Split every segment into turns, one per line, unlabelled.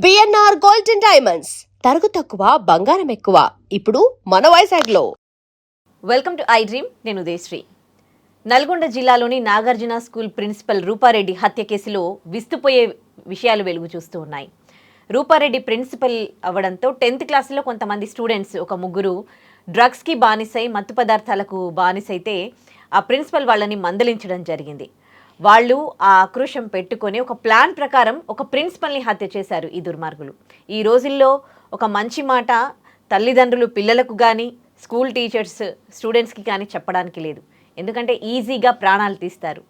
BNR gold and diamonds తరుగు తక్కువ బంగారం ఎక్కువ ఇప్పుడు మన వైజాగ్లో.
Welcome to I dream. నేను ఉదయశ్రీ. నల్గొండ జిల్లాలోని నాగార్జున స్కూల్ ప్రిన్సిపల్ రూపారెడ్డి హత్య కేసులో విస్తుపోయే విషయాలు వెలుగు చూస్తూ ఉన్నాయి. రూపారెడ్డి ప్రిన్సిపల్ అవ్వడంతో 10th క్లాసులో కొంతమంది స్టూడెంట్స్ ఒక ముగ్గురు డ్రగ్స్కి బానిసై మత్తు పదార్థాలకు బానిసైతే ఆ ప్రిన్సిపల్ వాళ్ళని మందలించడం జరిగింది. వాళ్ళు ఆ ఆక్రోశం పెట్టుకొని ఒక ప్లాన్ ప్రకారం ఒక ప్రిన్సిపల్ని హత్య చేశారు ఈ దుర్మార్గులు. ఈ రోజుల్లో ఒక మంచి మాట తల్లిదండ్రులు పిల్లలకు కానీ స్కూల్ టీచర్స్ స్టూడెంట్స్కి కానీ చెప్పడానికి లేదు. ఎందుకంటే ఈజీగా ప్రాణాలు తీస్తారు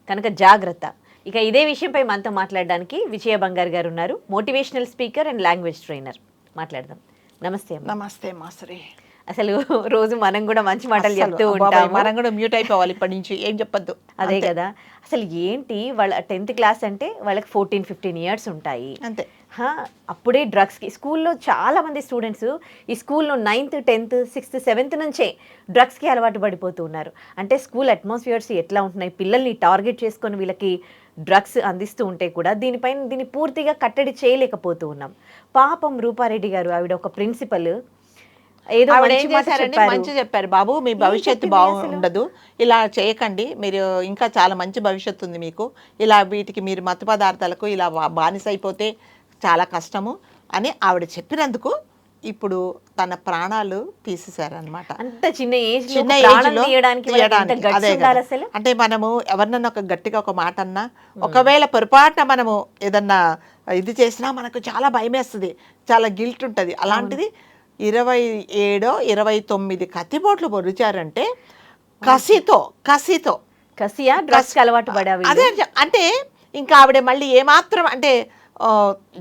కనుక జాగ్రత్త. ఇక ఇదే విషయంపై మనతో మాట్లాడడానికి విజయ బంగారు గారు ఉన్నారు, motivational speaker and language trainer. మాట్లాడదాం. నమస్తే.
నమస్తే మాస్టరే.
అసలు రోజు మనం కూడా మంచి మాటలు చెప్తూ ఉంటాం,
మనం కూడా మ్యూట్ అయిపోవాలి ఇప్పటి నుంచి, ఏం చెప్పొద్దు.
అదే కదా. అసలు ఏంటి వాళ్ళ 10th క్లాస్ అంటే వాళ్ళకి 14-15 ఇయర్స్ ఉంటాయి
అంతే.
అప్పుడే డ్రగ్స్కి స్కూల్లో చాలా మంది స్టూడెంట్స్ ఈ స్కూల్లో 9th 10th 6th 7th నుంచే డ్రగ్స్కి అలవాటు పడిపోతూ ఉన్నారు. అంటే స్కూల్ అట్మాస్ఫియర్స్ ఎట్లా ఉంటున్నాయి, పిల్లల్ని టార్గెట్ చేసుకొని వీళ్ళకి డ్రగ్స్ అందిస్తూ ఉంటే కూడా దీన్ని పూర్తిగా కట్టడి చేయలేకపోతూ ఉన్నాం. పాపం రూపారెడ్డి గారు, ఆవిడ ఒక ప్రిన్సిపల్, ఏదో
మంచి చెప్పారు, బాబు మీ భవిష్యత్తు బాగుండదు, ఇలా చేయకండి, మీరు ఇంకా చాలా మంచి భవిష్యత్తు ఉంది మీకు, ఇలా వీటికి మీరు మత్తు పదార్థాలకు ఇలా బానిస అయిపోతే చాలా కష్టము అని ఆవిడ చెప్పినందుకు ఇప్పుడు తన ప్రాణాలు తీసేశారనమాట.
అంత చిన్న ఏజ్
అంటే మనము ఎవరినన్నా ఒక గట్టిగా ఒక మాట అన్నా, ఒకవేళ పొరపాటున మనము ఏదన్నా ఇది చేసినా మనకు చాలా భయం వేస్తుంది, చాలా గిల్ట్ ఉంటుంది. అలాంటిది 27-29 కత్తిపోట్లు పొడిచారంటే కసియా డ్రగ్స్
అలవాటు పడాలి.
అదే అంటే ఇంకా ఆవిడ మళ్ళీ ఏమాత్రం అంటే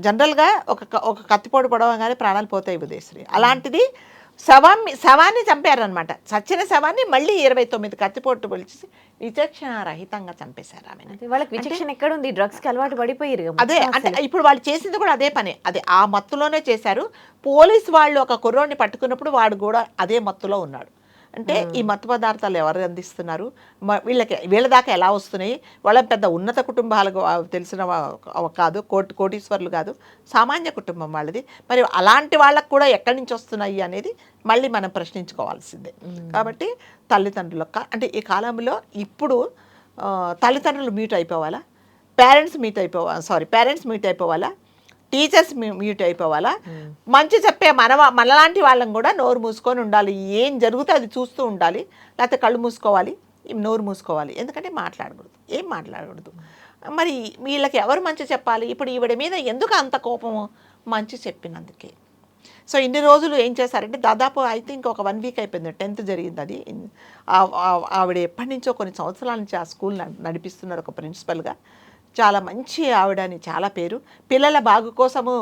జనరల్గా ఒక కత్తిపోటు పొడవగానే ప్రాణాలు పోతాయి ఉదయశ్రీ. అలాంటిది శవాన్ని చంపారనమాట. చచ్చిన శవాన్ని మళ్ళీ 29 కత్తిపోటు పొలిచి విచక్షణారహితంగా చంపేశారు ఆమె.
వాళ్ళకి విచక్షణ ఎక్కడుంది, డ్రగ్స్కి అలవాటు పడిపోయారు.
అదే అంటే ఇప్పుడు వాళ్ళు చేసింది కూడా అదే పని, అదే ఆ మత్తులోనే చేశారు. పోలీసు వాళ్ళు ఒక కుర్రోడిని పట్టుకున్నప్పుడు వాడు కూడా అదే మత్తులో ఉన్నాడు. అంటే ఈ మత్తు పదార్థాలు ఎవరు అందిస్తున్నారు, వీళ్ళ దాకా ఎలా వస్తున్నాయి, వాళ్ళ పెద్ద ఉన్నత కుటుంబాలకు తెలిసిన కాదు, కోటీశ్వర్లు కాదు, సామాన్య కుటుంబం వాళ్ళది. మరి అలాంటి వాళ్ళకు కూడా ఎక్కడి నుంచి వస్తున్నాయి అనేది మళ్ళీ మనం ప్రశ్నించుకోవాల్సిందే. కాబట్టి తల్లిదండ్రులకు అంటే ఈ కాలంలో ఇప్పుడు తల్లిదండ్రులు మ్యూట్ అయిపోవాలా, పేరెంట్స్ మ్యూట్ అయిపోవాలా, టీచర్స్ మ్యూట్ అయిపోవాలా, మంచి చెప్పే మనలాంటి వాళ్ళం కూడా నోరు మూసుకొని ఉండాలి. ఏం జరుగుతుందో అది చూస్తూ ఉండాలి, లేకపోతే కళ్ళు మూసుకోవాలి, నోరు మూసుకోవాలి. ఎందుకంటే ఏం మాట్లాడకూడదు. మరి వీళ్ళకి ఎవరు మంచి చెప్పాలి? ఇప్పుడు ఈవిడ మీద ఎందుకు అంత కోపము? మంచి చెప్పినందుకే. సో ఇన్ని రోజులు ఏం చేశారంటే దాదాపు ఐ థింక్ ఒక 1 వీక్ అయిపోయింది, 10th జరిగింది అది. ఆవిడ ఎప్పటి నుంచో కొన్ని సంవత్సరాల నుంచి ఆ స్కూల్ నడిపిస్తున్నారు ఒక ప్రిన్సిపల్గా. చాలా మంచి ఆవిడని చాలా పేరు. పిల్లల బాగు కోసము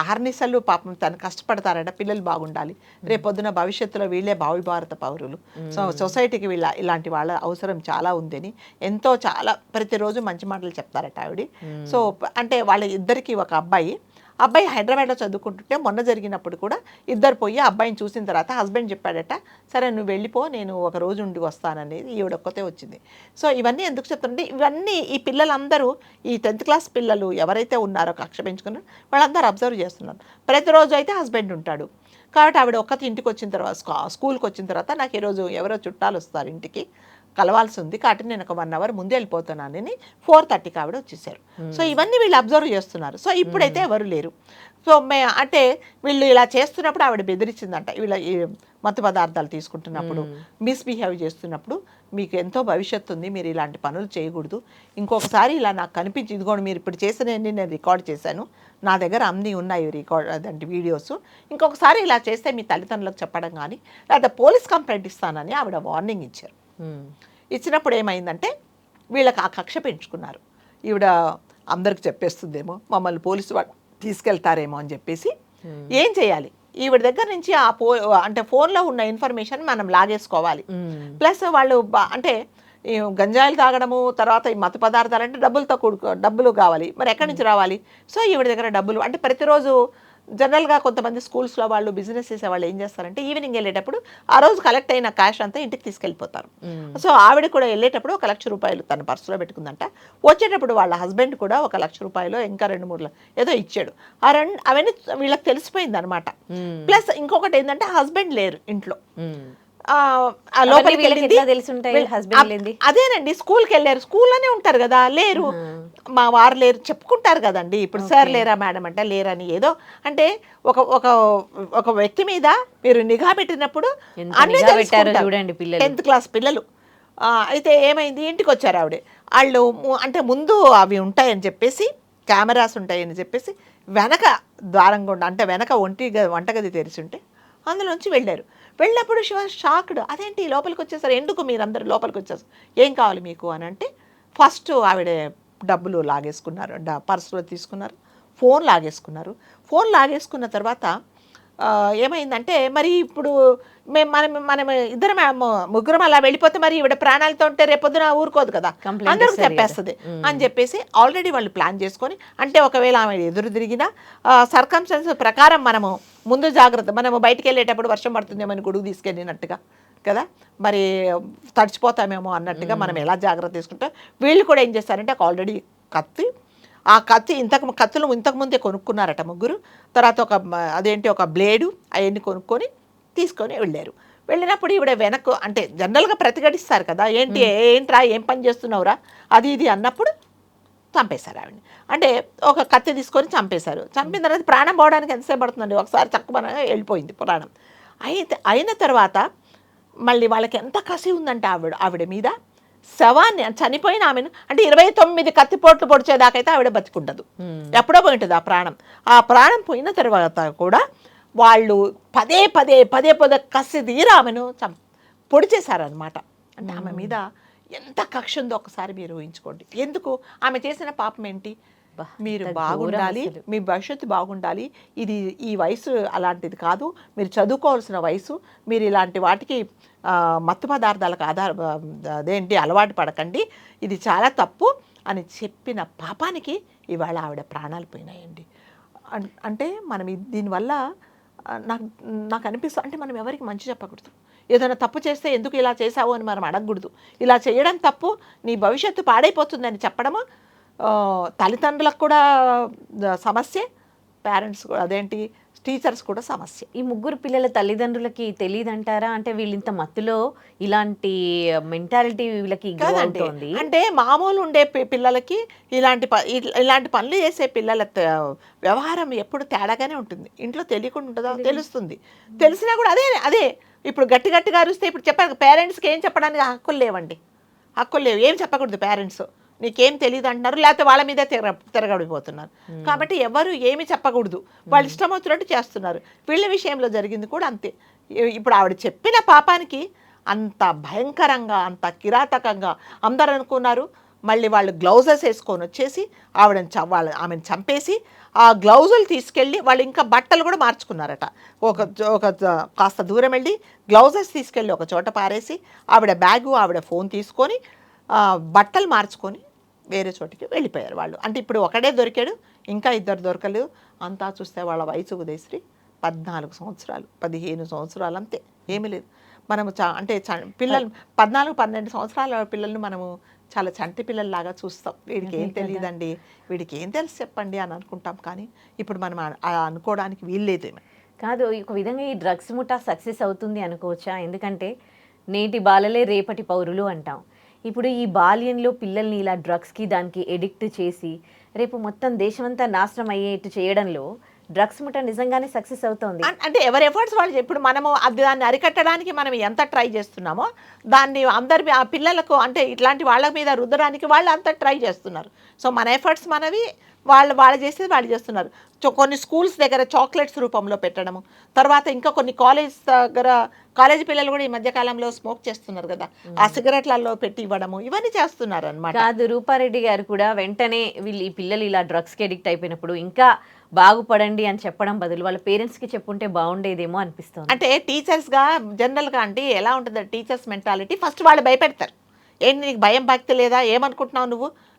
అహర్నిశలు పాపం తను కష్టపడతారట, పిల్లలు బాగుండాలి, రేపొద్దున భవిష్యత్తులో వీళ్ళే భావి భారత పౌరులు, సో సొసైటీకి ఇలాంటి వాళ్ళ అవసరం చాలా ఉందని ఎంతో చాలా ప్రతిరోజు మంచి మాటలు చెప్తారట ఆవిడ. సో అంటే వాళ్ళ ఇద్దరికి ఒక అబ్బాయి హైదరాబాద్లో చదువుకుంటుంటే మొన్న జరిగినప్పుడు కూడా ఇద్దరు పోయి అబ్బాయిని చూసిన తర్వాత హస్బెండ్ చెప్పాడట, సరే నువ్వు వెళ్ళిపో, నేను ఒక రోజు ఉండి వస్తాననేది. ఈవిడొక్కతే వచ్చింది. సో ఇవన్నీ ఎందుకు చెప్తుంటే ఇవన్నీ ఈ పిల్లలందరూ ఈ 10th క్లాస్ పిల్లలు ఎవరైతే ఉన్నారో కక్ష పెంచుకున్నారో వాళ్ళందరూ అబ్జర్వ్ చేస్తున్నారు. ప్రతిరోజు అయితే హస్బెండ్ ఉంటాడు కాబట్టి ఆవిడ ఒక్కటి ఇంటికి వచ్చిన తర్వాత స్కూల్కి వచ్చిన తర్వాత నాకు ఈరోజు ఎవరో చుట్టాలు వస్తారు ఇంటికి, కలవాల్సి ఉంది కాబట్టి నేను ఒక 1 hour ముందే వెళ్ళిపోతున్నానని 4:30కి ఆవిడ వచ్చేసారు. సో ఇవన్నీ వీళ్ళు అబ్జర్వ్ చేస్తున్నారు. సో ఇప్పుడైతే ఎవరు లేరు. సో అంటే వీళ్ళు ఇలా చేస్తున్నప్పుడు ఆవిడ బెదిరించిందంట, వీళ్ళ మత్తు పదార్థాలు తీసుకుంటున్నప్పుడు మిస్బిహేవ్ చేస్తున్నప్పుడు మీకు ఎంతో భవిష్యత్తు ఉంది, మీరు ఇలాంటి పనులు చేయకూడదు, ఇంకొకసారి ఇలా నాకు కనిపించి ఇదిగోండి మీరు ఇప్పుడు చేసినవన్నీ నేను రికార్డ్ చేశాను, నా దగ్గర అన్నీ ఉన్నాయి అదంటే వీడియోస్, ఇంకొకసారి ఇలా చేస్తే మీ తల్లిదండ్రులకు చెప్పడం కానీ లేదా పోలీస్ కంప్లైంట్ ఇస్తానని ఆవిడ వార్నింగ్ ఇచ్చారు. ఇచ్చినప్పుడు ఏమైందంటే వీళ్ళకి ఆ కక్ష పెంచుకున్నారు. ఈవిడ అందరికి చెప్పేస్తుందేమో, మమ్మల్ని పోలీసు వాళ్ళు తీసుకెళ్తారేమో అని చెప్పేసి ఏం చేయాలి, ఈవిడ దగ్గర నుంచి అంటే ఫోన్లో ఉన్న ఇన్ఫర్మేషన్ మనం లాగేసుకోవాలి. ప్లస్ వాళ్ళు అంటే గంజాయిలు తాగడము, తర్వాత ఈ మత్తు పదార్థాలు అంటే డబ్బులు కావాలి, మరి ఎక్కడి నుంచి రావాలి? సో ఈవిడ దగ్గర డబ్బులు అంటే ప్రతిరోజు జనరల్గా కొంతమంది స్కూల్స్లో వాళ్ళు బిజినెస్ చేసే వాళ్ళు ఏం చేస్తారంటే ఈవినింగ్ వెళ్ళేటప్పుడు ఆ రోజు కలెక్ట్ అయిన క్యాష్ అంతా ఇంటికి తీసుకెళ్ళిపోతారు. సో ఆవిడ కూడా వెళ్ళేటప్పుడు 1 లక్ష రూపాయలు తన పర్సులో పెట్టుకుందంట. వచ్చేటప్పుడు వాళ్ళ హస్బెండ్ కూడా 1 లక్ష రూపాయలు ఇంకా 2-3 ఏదో ఇచ్చాడు. అవన్నీ వీళ్ళకి తెలిసిపోయింది అనమాట. ప్లస్ ఇంకొకటి ఏంటంటే హస్బెండ్ లేరు ఇంట్లో.
లోపలికి ఎట్లా తెలుసుంటాయి హస్బెండ్ లేంది?
అదేనండి, స్కూల్కి వెళ్ళారు, స్కూల్లోనే ఉంటారు కదా, లేరు మా వారు లేరు చెప్పుకుంటారు కదండి. ఇప్పుడు సార్ లేరా మేడం అంటే లేరని ఏదో అంటే ఒక వ్యక్తి మీద మీరు నిఘా పెట్టినప్పుడు అన్నీ
చూడండి.
10th క్లాస్ పిల్లలు అయితే ఏమైంది, ఇంటికి వచ్చారు ఆవిడ. వాళ్ళు అంటే ముందు అవి ఉంటాయని చెప్పేసి, కెమెరాస్ ఉంటాయని చెప్పేసి వెనక ద్వారం గుండా అంటే వెనక వంటగది తెరిచి ఉంటే అందులోంచి వెళ్ళారు. వెళ్ళినప్పుడు షాక్డ్, అదేంటి లోపలికి వచ్చేసారు, ఎందుకు మీరందరూ లోపలికి వచ్చేసారు, ఏం కావాలి మీకు అని అంటే ఫస్ట్ ఆవిడ డబ్బులు లాగేసుకున్నారు, పర్సులో తీసుకున్నారు, ఫోన్ లాగేసుకున్నారు. ఫోన్ లాగేసుకున్న తర్వాత ఏమైందంటే మరి ఇప్పుడు మనం ఇద్దరం ముగ్గురం అలా వెళ్ళిపోతే మరి ఈవిడ ప్రాణాలతో ఉంటే రేపొద్దున ఊరుకోదు కదా, అందరికి చెప్పేస్తుంది అని చెప్పేసి ఆల్రెడీ వాళ్ళు ప్లాన్ చేసుకొని, అంటే ఒకవేళ ఆమె ఎదురు తిరిగినా సర్కమ్స్టెన్స్ ప్రకారం మనము ముందు జాగ్రత్త, మనము బయటికి వెళ్ళేటప్పుడు వర్షం పడుతుందేమో గొడుగు తీసుకెళ్ళినట్టుగా కదా, మరి తడిచిపోతామేమో అన్నట్టుగా మనం ఎలా జాగ్రత్త తీసుకుంటాం. వీళ్ళు కూడా ఏం చేస్తారంటే ఆల్రెడీ కత్తి, ఆ కత్తులు ఇంతకుముందే కొనుక్కున్నారట ముగ్గురు. తర్వాత ఒక బ్లేడు అవన్నీ కొనుక్కొని తీసుకొని వెళ్ళారు. వెళ్ళినప్పుడు ఈవిడ వెనక్కు అంటే జనరల్గా ప్రతిఘటిస్తారు కదా, ఏంట్రా ఏం పని చేస్తున్నావురా అది ఇది అన్నప్పుడు చంపేశారు ఆవిడని. అంటే ఒక కత్తి తీసుకొని చంపేశారు. చంపిన తర్వాత ప్రాణం పోవడానికి ఎంతసేపు పడుతుందండి, ఒకసారి చక్కమన వెళ్ళిపోయింది ప్రాణం. అయిన తర్వాత మళ్ళీ వాళ్ళకి ఎంత కసి ఉందంటే ఆవిడ మీద, శవాన్ని చనిపోయిన ఆమెను అంటే 29 కత్తిపోట్లు పొడిచేదాకైతే ఆవిడ బతికుండదు, ఎప్పుడో పోయింటుంది ఆ ప్రాణం. ఆ ప్రాణం పోయిన తర్వాత కూడా వాళ్ళు పదే కసి తీర ఆమెను పొడిచేశారనమాట. అంటే ఆమె మీద ఎంత కక్ష ఉందో ఒకసారి మీరు ఊహించుకోండి. ఎందుకు, ఆమె చేసిన పాపం ఏంటి, మీరు బాగుండాలి, మీ భవిష్యత్తు బాగుండాలి, ఈ వయసు అలాంటిది కాదు, మీరు చదువుకోవాల్సిన వయసు, మీరు ఇలాంటి వాటికి మత్తు పదార్థాలకు అలవాటు పడకండి, ఇది చాలా తప్పు అని చెప్పిన పాపానికి ఇవాళ ఆవిడ ప్రాణాలు పోయినాయండి. అంటే మనం దీనివల్ల నాకు అనిపిస్తుంది, అంటే మనం ఎవరికి మంచి చెప్పకూడదు, ఏదైనా తప్పు చేస్తే ఎందుకు ఇలా చేసావు అని మనం అడగకూడదు. ఇలా చేయడం తప్పు, నీ భవిష్యత్తు పాడైపోతుందని చెప్పడము తల్లిదండ్రులకు కూడా సమస్య, పేరెంట్స్ అదేంటి టీచర్స్ కూడా సమస్య.
ఈ ముగ్గురు పిల్లల తల్లిదండ్రులకి తెలియదంటారా? అంటే వీళ్ళు ఇంత మత్తులో ఇలాంటి మెంటాలిటీ వీళ్ళకి
కాదండి. అంటే మామూలు ఉండే పిల్లలకి ఇలాంటి పనులు చేసే పిల్లల వ్యవహారం ఎప్పుడు తేడాగానే ఉంటుంది. ఇంట్లో తెలియకుండా ఉంటుందా, తెలుస్తుంది. తెలిసినా కూడా అదే ఇప్పుడు గట్టిగా అరిస్తే ఇప్పుడు చెప్పారు, పేరెంట్స్కి ఏం చెప్పడానికి హక్కులు లేవండి, హక్కులు లేవు, ఏం చెప్పకూడదు. పేరెంట్స్ నీకేం తెలియదు అంటున్నారు, లేకపోతే వాళ్ళ మీదే తిరగబడిపోతున్నారు. కాబట్టి ఎవరు ఏమి చెప్పకూడదు, వాళ్ళు ఇష్టం వచ్చినట్టు చేస్తున్నారు. వీళ్ళ విషయంలో జరిగింది కూడా అంతే. ఇప్పుడు ఆవిడ చెప్పిన పాపానికి అంత భయంకరంగా, అంత కిరాతకంగా అందరు అనుకున్నారు. మళ్ళీ వాళ్ళు గ్లౌజెస్ వేసుకొని వచ్చేసి ఆమెను చంపేసి ఆ గ్లౌజులు తీసుకెళ్ళి వాళ్ళు ఇంకా బట్టలు కూడా మార్చుకున్నారట. ఒక కాస్త దూరం వెళ్ళి గ్లౌజెస్ తీసుకెళ్ళి ఒక చోట పారేసి ఆవిడ బ్యాగు, ఆవిడ ఫోన్ తీసుకొని బట్టలు మార్చుకొని వేరే చోటికి వెళ్ళిపోయారు వాళ్ళు. అంటే ఇప్పుడు ఒకడే దొరికాడు, ఇంకా 2 దొరకలేదు. అంతా చూస్తే వాళ్ళ వయసు ఉదయశ్రీ 14 సంవత్సరాలు, 15 సంవత్సరాలు అంతే, ఏమీ లేదు. మనము అంటే పిల్లలు 14-12 సంవత్సరాల పిల్లల్ని మనము చాలా చంటి పిల్లల్లాగా చూస్తాం. వీడికి ఏం తెలియదండి, వీడికి ఏం తెలుసు చెప్పండి అని అనుకుంటాం. కానీ ఇప్పుడు మనం అనుకోవడానికి వీల్లేదేమో
కాదు. ఒక విధంగా ఈ డ్రగ్స్ ముఠా సక్సెస్ అవుతుంది అనుకోవచ్చా? ఎందుకంటే నేటి బాలలే రేపటి పౌరులు అంటాం. ఇప్పుడు ఈ బాల్యంలో పిల్లల్ని ఇలా డ్రగ్స్కి దానికి ఎడిక్ట్ చేసి రేపు మొత్తం దేశమంతా నాశనం అయ్యేట్టు చేయడంలో డ్రగ్స్ ముఠా నిజంగానే సక్సెస్ అవుతుంది.
అంటే ఎవరి ఎఫర్ట్స్ వాళ్ళు. ఇప్పుడు మనము దాన్ని అరికట్టడానికి మనం ఎంత ట్రై చేస్తున్నామో దాన్ని ఆ పిల్లలకు అంటే ఇట్లాంటి వాళ్ళ మీద రుద్దడానికి వాళ్ళు అంత ట్రై చేస్తున్నారు. సో మన ఎఫర్ట్స్ మనవి, వాళ్ళు చేసేది వాళ్ళు చేస్తున్నారు. కొన్ని స్కూల్స్ దగ్గర చాక్లెట్స్ రూపంలో పెట్టడము, తర్వాత ఇంకా కొన్ని కాలేజ్ పిల్లలు కూడా ఈ మధ్యకాలంలో స్మోక్ చేస్తున్నారు కదా, ఆ సిగరెట్లలో పెట్టి ఇవ్వడము, ఇవన్నీ చేస్తున్నారు అనమాట.
కాదు, రూపారెడ్డి గారు కూడా వెంటనే ఈ పిల్లలు ఇలా డ్రగ్స్కి అడిక్ట్ అయిపోయినప్పుడు ఇంకా బాగుపడండి అని చెప్పడం బదులు వాళ్ళ పేరెంట్స్కి చెప్పుంటే బాగుండేదేమో అనిపిస్తుంది.
అంటే టీచర్స్గా జనరల్గా అంటే ఎలా ఉంటుంది టీచర్స్ మెంటాలిటీ, ఫస్ట్ వాళ్ళు భయపెడతారు. ఏంటి నీకు భయం భక్తి లేదా, ఏమనుకుంటున్నావు,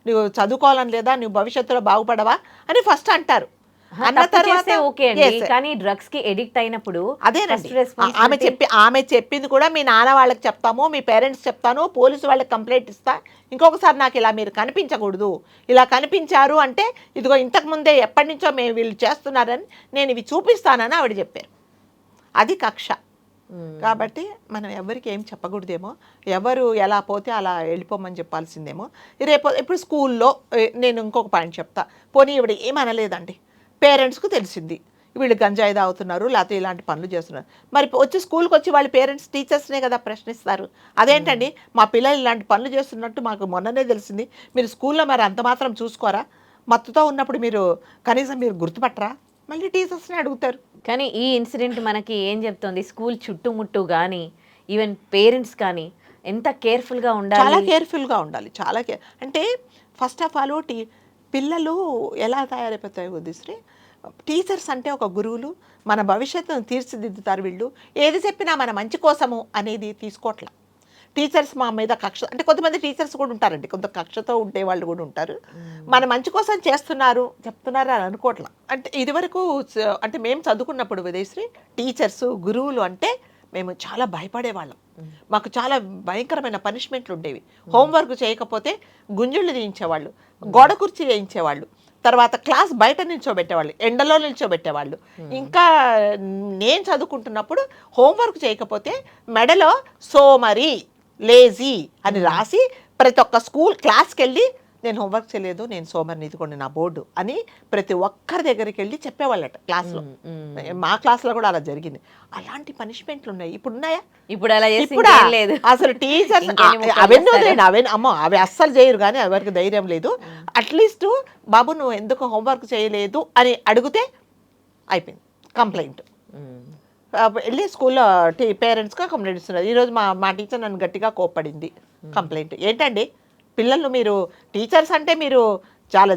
నువ్వు చదువుకోవాలని లేదా, నువ్వు భవిష్యత్తులో బాగుపడవా అని ఫస్ట్ అంటారు. అన్న తర్వాత
ఓకే అండి,
Yes.
కానీ డ్రగ్స్ కి ఎడిక్ట్ అయినప్పుడు
అదేనండి
first responsibility-
ఆమె చెప్పింది కూడా మీ నాన్న వాళ్ళకి చెప్తాము, మీ పేరెంట్స్ చెప్తాను, పోలీసు వాళ్ళకి కంప్లైంట్ ఇస్తా, ఇంకొకసారి నాకు ఇలా మీరు కనిపించకూడదు, ఇలా కనిపించారు అంటే ఇదిగో ఇంతకు ముందే ఎప్పటి నుంచో మేము వీళ్ళు చేస్తున్నారని నేను ఇవి చూపిస్తానని ఆవిడ చెప్పారు. అది కక్ష. కాబట్టి మనం ఎవరికి ఏం చెప్పకూడదేమో, ఎవరు ఎలా పోతే అలా వెళ్ళిపోమని చెప్పాల్సిందేమో. రేపు ఇప్పుడు స్కూల్లో నేను ఇంకొక పాయింట్ చెప్తా. పోనీ ఇవిడ ఏమనలేదండి, పేరెంట్స్కు తెలిసింది వీళ్ళు గంజాయి తాగుతున్నారు లేకపోతే ఇలాంటి పనులు చేస్తున్నారు, మరి వచ్చి స్కూల్కి వచ్చి వాళ్ళ పేరెంట్స్ టీచర్స్నే కదా ప్రశ్నిస్తారు. అదేంటండి మా పిల్లలు ఇలాంటి పనులు చేస్తున్నట్టు మాకు మొన్ననే తెలిసింది, మీరు స్కూల్లో మరి అంత మాత్రం చూసుకోరా, మత్తుతో ఉన్నప్పుడు మీరు కనీసం మీరు గుర్తుపట్టరా, మళ్ళీ టీచర్స్ని అడుగుతారు.
కానీ ఈ ఇన్సిడెంట్ మనకి ఏం చెప్తోంది, స్కూల్ చుట్టుముట్టు కానీ ఈవెన్ పేరెంట్స్ కానీ ఎంత కేర్ఫుల్గా
చాలా
ఉండాలి.
కేర్ఫుల్గా ఉండాలి, చాలా అంటే ఫస్ట్ ఆఫ్ ఆల్ పిల్లలు ఎలా తయారైపోతాయి ఉద్దిశ్రీ, టీచర్స్ అంటే ఒక గురువులు, మన భవిష్యత్తును తీర్చిదిద్దుతారు వీళ్ళు, ఏది చెప్పినా మన మంచి కోసము అనేది తీసుకోవట్లా. టీచర్స్ మా మీద కక్ష, అంటే కొంతమంది టీచర్స్ కూడా ఉంటారండి, కొంత కక్షతో ఉండే వాళ్ళు కూడా ఉంటారు, మన మంచి కోసం చెప్తున్నారు అని అనుకోవట్లా. అంటే ఇదివరకు అంటే మేము చదువుకున్నప్పుడు విదేశ్రీ టీచర్స్ గురువులు అంటే మేము చాలా భయపడేవాళ్ళం, మాకు చాలా భయంకరమైన పనిష్మెంట్లు ఉండేవి. హోంవర్క్ చేయకపోతే గుంజుళ్ళు తీయించేవాళ్ళు, గోడ కుర్చీ వేయించేవాళ్ళు, తర్వాత క్లాస్ బయట నిల్చోబెట్టేవాళ్ళు, ఎండలో నిల్చోబెట్టేవాళ్ళు. ఇంకా నేను చదువుకుంటున్నప్పుడు హోంవర్క్ చేయకపోతే మెడలో సోమరి లేజీ అని రాసి ప్రతి ఒక్క స్కూల్ క్లాస్కి వెళ్ళి నేను హోంవర్క్ చేయలేదు, నేను సోమరిని, ఇదిగోండి నా బోర్డు అని ప్రతి ఒక్కరి దగ్గరికి వెళ్ళి చెప్పేవాళ్ళట క్లాస్లో. మా క్లాస్లో కూడా అలా జరిగింది. అలాంటి పనిష్మెంట్లు ఉన్నాయి, ఇప్పుడు ఉన్నాయా?
ఇప్పుడు అలా చేసి
ఇప్పుడు
ఇంకేం లేదు.
అసలు టీచర్స్
ఇంకెన్ని ముక్కలు
అవన్నీ
చేస్తారో.
వదిలేండి, అమ్మో అవి అస్సలు చేయరు, కానీ ఎవరికి ధైర్యం లేదు. అట్లీస్ట్ బాబు నువ్వు ఎందుకు హోంవర్క్ చేయలేదు అని అడిగితే అయిపోయింది కంప్లైంట్. వెళ్ళి స్కూల్లో పేరెంట్స్గా కంప్లైంట్ ఇస్తున్నారు. ఈరోజు మా టీచర్ నన్ను గట్టిగా కోప్పడింది, కంప్లైంట్. ఏంటండి పిల్లలు, మీరు టీచర్స్ అంటే మీరు చాలా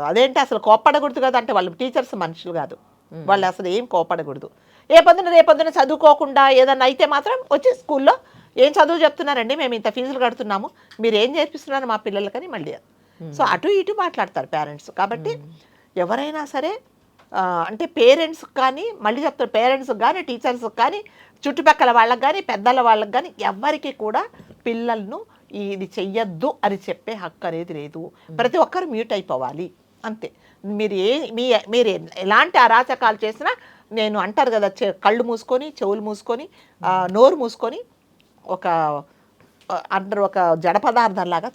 అదేంటి అసలు కోప్పడకూడదు కదా, అంటే వాళ్ళు టీచర్స్ మనుషులు కాదు, వాళ్ళు అసలు ఏం కోప్పడకూడదు. రేపొద్దున చదువుకోకుండా ఏదన్నా అయితే మాత్రం వచ్చి స్కూల్లో ఏం చదువు చెప్తున్నారండి, మేము ఇంత ఫీజులు కడుతున్నాము, మీరు ఏం నేర్పిస్తున్నారు మా పిల్లలకని మళ్ళీ. సో అటు ఇటు మాట్లాడతారు పేరెంట్స్. కాబట్టి ఎవరైనా సరే అంటే పేరెంట్స్ కానీ, మళ్ళీ చెప్తారు, పేరెంట్స్ కానీ టీచర్స్ కానీ చుట్టుపక్కల వాళ్ళకి కానీ పెద్దల వాళ్ళకి కానీ ఎవరికి కూడా పిల్లలను ఇది చెయ్యొద్దు అని చెప్పే హక్కు అనేది లేదు. ప్రతి ఒక్కరు మ్యూట్ అయిపోవాలి అంతే. మీరు ఎలాంటి అరాచకాలు చేసినా, నేను అంటారు కదా, కళ్ళు మూసుకొని చెవులు మూసుకొని నోరు మూసుకొని ఒక అందరూ ఒక జడ పదార్థంలాగా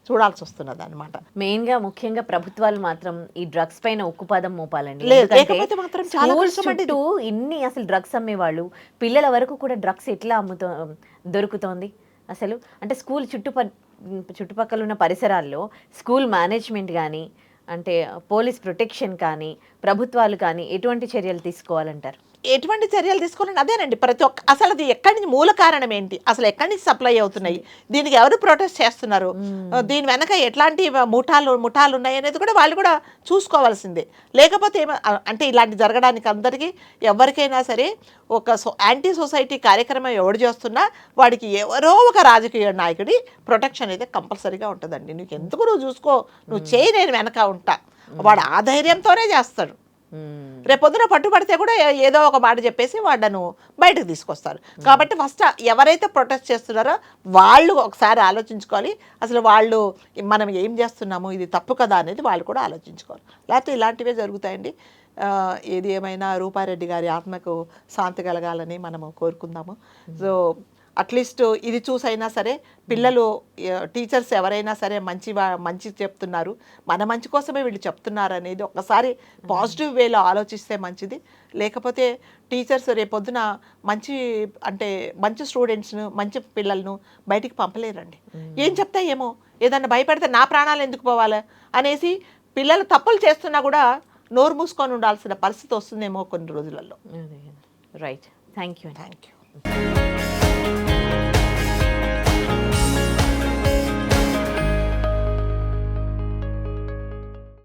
చూడాల్సి వస్తున్నది అనమాట.
మెయిన్గా ముఖ్యంగా ప్రభుత్వాలు మాత్రం ఈ డ్రగ్స్ పైన ఉక్కుపాదం మోపాలండి.
లేకపోతే మాత్రం చాలా
చుట్టూ ఇన్ని అసలు డ్రగ్స్ అమ్మేవాళ్ళు, పిల్లల వరకు కూడా డ్రగ్స్ ఎట్లా దొరుకుతోంది అసలు. అంటే స్కూల్ చుట్టుపక్కల ఉన్న పరిసరాల్లో స్కూల్ మేనేజ్మెంట్ కానీ, అంటే పోలీస్ ప్రొటెక్షన్ కానీ, ప్రభుత్వాలు కానీ ఎటువంటి చర్యలు తీసుకోవాలంటారు?
ఎటువంటి చర్యలు తీసుకోవాలండి, అదేనండి ప్రతి ఒక్క అసలు అది ఎక్కడి నుంచి మూల కారణం ఏంటి, అసలు ఎక్కడి నుంచి సప్లై అవుతున్నాయి, దీనికి ఎవరు ప్రొటెస్ట్ చేస్తున్నారు, దీని వెనక ఎట్లాంటి ముఠాలు ఉన్నాయి అనేది కూడా వాళ్ళు కూడా చూసుకోవాల్సిందే. లేకపోతే అంటే ఇలాంటి జరగడానికి అందరికీ ఎవరికైనా సరే ఒక యాంటీ సొసైటీ కార్యక్రమం ఎవడు చేస్తున్నా వాడికి ఎవరో ఒక రాజకీయ నాయకుడి ప్రొటెక్షన్ అయితే కంపల్సరీగా ఉంటుందండి. నీకు ఎందుకు నువ్వు చూసుకో, నువ్వు చేయి, నేను వెనక ఉంటా, వాడు ఆ ధైర్యంతోనే చేస్తాడు. రేపొద్దున పట్టుబడితే కూడా ఏదో ఒక మాట చెప్పేసి వాళ్ళను బయటకు తీసుకొస్తారు. కాబట్టి ఫస్ట్ ఎవరైతే ప్రొటెస్ట్ చేస్తున్నారో వాళ్ళు ఒకసారి ఆలోచించుకోవాలి, అసలు వాళ్ళు మనం ఏం చేస్తున్నాము, ఇది తప్పు కదా అనేది వాళ్ళు కూడా ఆలోచించుకోవాలి. లేకపోతే ఇలాంటివే జరుగుతాయండి. ఏది ఏమైనా రూపారెడ్డి గారి ఆత్మకు శాంతి కలగాలని మనము కోరుకుందాము. సో అట్లీస్ట్ ఇది చూసైనా సరే పిల్లలు, టీచర్స్ ఎవరైనా సరే మంచి చెప్తున్నారు, మన మంచి కోసమే వీళ్ళు చెప్తున్నారు అనేది ఒకసారి పాజిటివ్ వేలో ఆలోచిస్తే మంచిది. లేకపోతే టీచర్స్ రేపొద్దున మంచి స్టూడెంట్స్ను, మంచి పిల్లలను బయటికి పంపలేరండి. ఏం చెప్తా ఏమో, ఏదన్నా భయపడితే నా ప్రాణాలు ఎందుకు పోవాలి అనేసి పిల్లలు తప్పులు చేస్తున్నా కూడా నోరు మూసుకొని ఉండాల్సిన పరిస్థితి వస్తుందేమో కొన్ని రోజులలో.
Right, thank you.
Thank you.